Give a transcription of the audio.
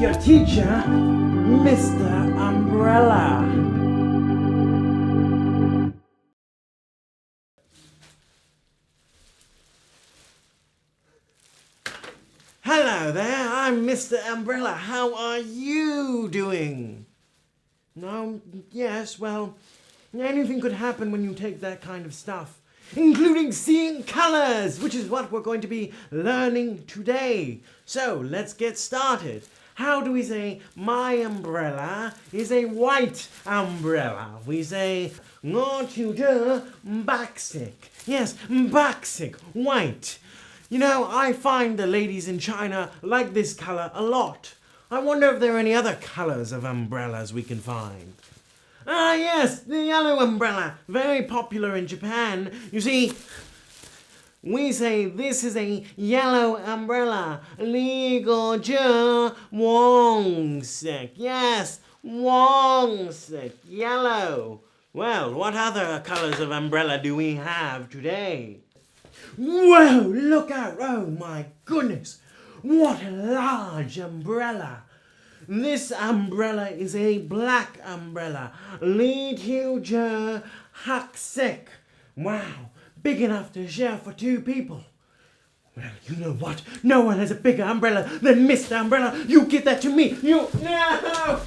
your teacher, Mr. Umbrella. Hello there, I'm Mr. Umbrella. How are you doing? No, yes, well, anything could happen when you take that kind of stuff, including seeing colors, which is what we're going to be learning today. So, let's get started. How do we say my umbrella is a white umbrella? We say ngõ baksik. Yes, baksik, white. You know, I find the ladies in China like this color a lot. I wonder if there are any other colors of umbrellas we can find. Ah, yes, the yellow umbrella, very popular in Japan. You see, we say this is a yellow umbrella. Li go zhe wong sik. Yes, wong sik, yellow. Well, what other colors of umbrella do we have today? Whoa, look out! Oh my goodness! What a large umbrella! This umbrella is a black umbrella. Li Tiu Zhe Hak Sik. Wow, big enough to share for 2 people. Well, you know what? No one has a bigger umbrella than Mr. Umbrella. You give that to me. You... No!